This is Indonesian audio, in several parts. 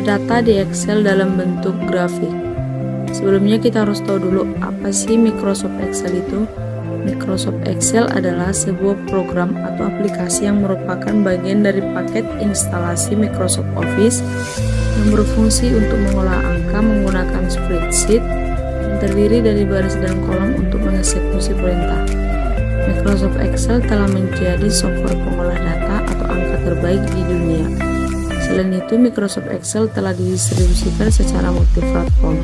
data di Excel dalam bentuk grafik. Sebelumnya kita harus tahu dulu apa sih Microsoft Excel itu. Microsoft Excel adalah sebuah program atau aplikasi yang merupakan bagian dari paket instalasi Microsoft Office yang berfungsi untuk mengolah angka menggunakan spreadsheet yang terdiri dari baris dan kolom untuk mengeksekusi perintah. Microsoft Excel telah menjadi software pengolah data atau angka terbaik di dunia. Selain itu, Microsoft Excel telah didistribusikan secara multiplatform.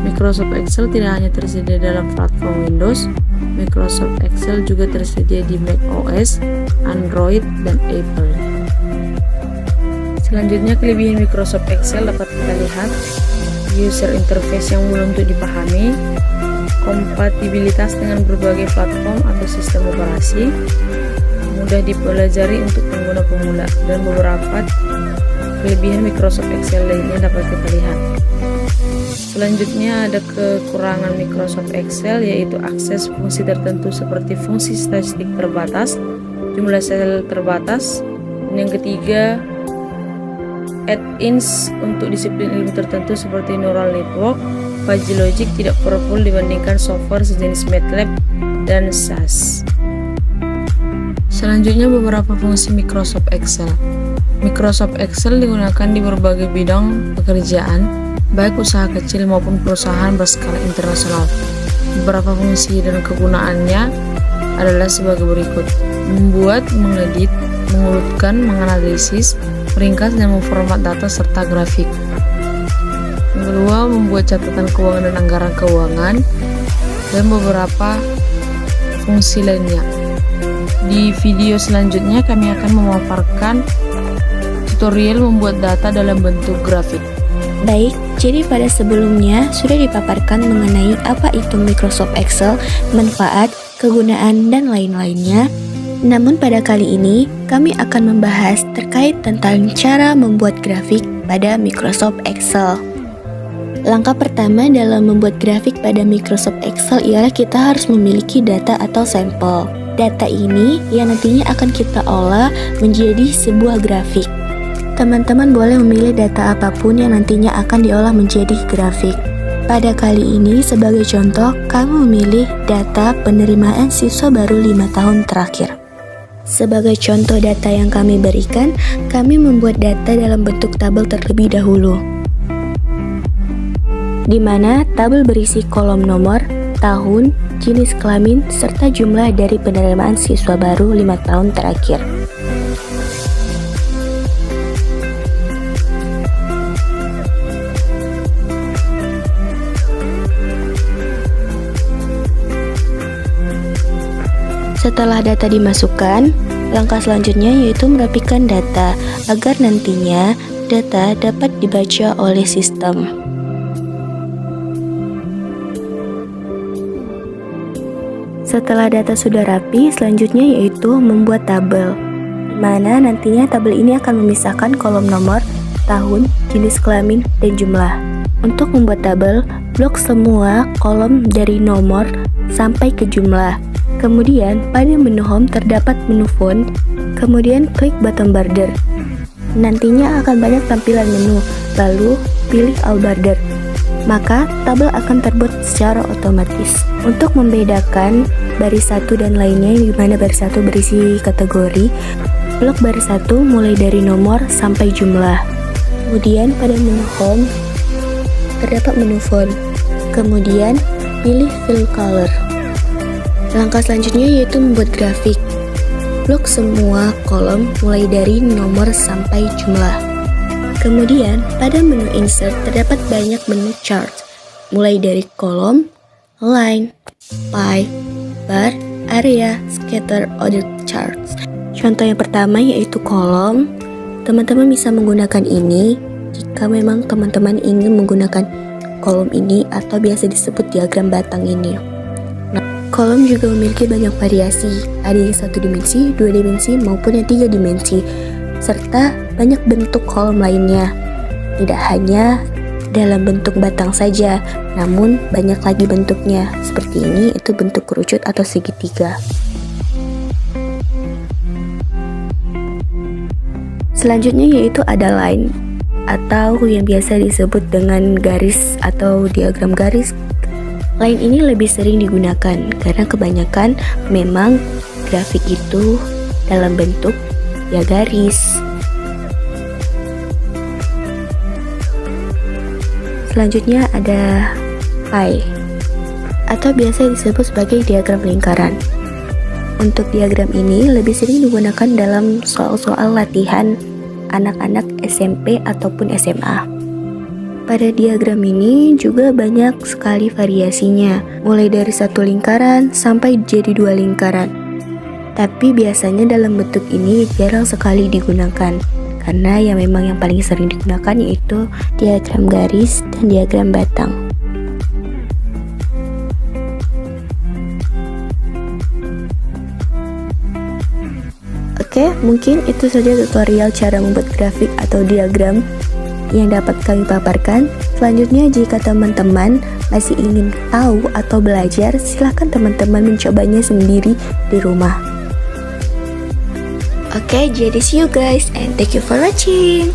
Microsoft Excel tidak hanya tersedia dalam platform Windows, Microsoft Excel juga tersedia di Mac OS, Android, dan Apple. Selanjutnya, kelebihan Microsoft Excel dapat kita lihat: user interface yang mudah untuk dipahami, kompatibilitas dengan berbagai platform atau sistem operasi, mudah dipelajari untuk pengguna pemula, dan beberapa kelebihan Microsoft Excel lainnya dapat kita lihat. Selanjutnya ada kekurangan Microsoft Excel, yaitu akses fungsi tertentu seperti fungsi statistik terbatas, jumlah sel terbatas, dan yang ketiga add-ins untuk disiplin ilmu tertentu seperti neural network. Fuzzy logic tidak powerful dibandingkan software sejenis MATLAB dan SAS. Selanjutnya beberapa fungsi Microsoft Excel. Microsoft Excel digunakan di berbagai bidang pekerjaan, baik usaha kecil maupun perusahaan berskala internasional. Beberapa fungsi dan kegunaannya adalah sebagai berikut: membuat, mengedit, mengurutkan, menganalisis, meringkas, dan memformat data serta grafik. Yang kedua, membuat catatan keuangan dan anggaran keuangan, dan beberapa fungsi lainnya. Di video selanjutnya kami akan memaparkan tutorial membuat data dalam bentuk grafik. Baik, jadi pada sebelumnya sudah dipaparkan mengenai apa itu Microsoft Excel, manfaat, kegunaan, dan lain-lainnya. Namun pada kali ini kami akan membahas terkait tentang cara membuat grafik pada Microsoft Excel. Langkah pertama dalam membuat grafik pada Microsoft Excel ialah kita harus memiliki data atau sampel. Data ini yang nantinya akan kita olah menjadi sebuah grafik. Teman-teman boleh memilih data apapun yang nantinya akan diolah menjadi grafik. Pada kali ini sebagai contoh, kami memilih data penerimaan siswa baru 5 tahun terakhir. Sebagai contoh data yang kami berikan, kami membuat data dalam bentuk tabel terlebih dahulu, di mana tabel berisi kolom nomor, tahun, jenis kelamin, serta jumlah dari penerimaan siswa baru 5 tahun terakhir. Setelah data dimasukkan, langkah selanjutnya yaitu merapikan data agar nantinya data dapat dibaca oleh sistem. Setelah data sudah rapi, selanjutnya yaitu membuat tabel, di mana nantinya tabel ini akan memisahkan kolom nomor, tahun, jenis kelamin, dan jumlah. Untuk membuat tabel, blok semua kolom dari nomor sampai ke jumlah. Kemudian pada menu home terdapat menu font, kemudian klik button border. Nantinya akan banyak tampilan menu, lalu pilih all border. Maka tabel akan terbuat secara otomatis. Untuk membedakan baris satu dan lainnya, di mana baris satu berisi kategori, blok baris satu mulai dari nomor sampai jumlah. Kemudian pada menu home terdapat menu font, kemudian pilih fill color. Langkah selanjutnya yaitu membuat grafik. Blok semua kolom mulai dari nomor sampai jumlah. Kemudian pada menu insert terdapat banyak menu chart, mulai dari kolom, line, pie, bar, area, scatter, order charts. Contoh yang pertama yaitu kolom. Teman-teman bisa menggunakan ini jika memang teman-teman ingin menggunakan kolom ini atau biasa disebut diagram batang ini. Kolom juga memiliki banyak variasi, ada yang 1 dimensi, 2 dimensi, maupun yang 3 dimensi, serta banyak bentuk kolom lainnya. Tidak hanya dalam bentuk batang saja, namun banyak lagi bentuknya. Seperti ini, itu bentuk kerucut atau segitiga. Selanjutnya yaitu ada line. atau yang biasa disebut dengan garis atau diagram garis. Lain ini lebih sering digunakan karena kebanyakan memang grafik itu dalam bentuk ya garis. Selanjutnya ada pie atau biasa disebut sebagai diagram lingkaran. Untuk diagram ini lebih sering digunakan dalam soal-soal latihan anak-anak SMP ataupun SMA. Pada diagram ini juga banyak sekali variasinya, mulai dari satu lingkaran sampai jadi 2 lingkaran. Tapi biasanya dalam bentuk ini jarang sekali digunakan, karena yang paling sering digunakan yaitu diagram garis dan diagram batang. Oke, mungkin itu saja tutorial cara membuat grafik atau diagram yang dapat kami paparkan. Selanjutnya, jika teman-teman masih ingin tahu atau belajar, silahkan teman-teman mencobanya sendiri di rumah. Oke, jadi see you guys and thank you for watching.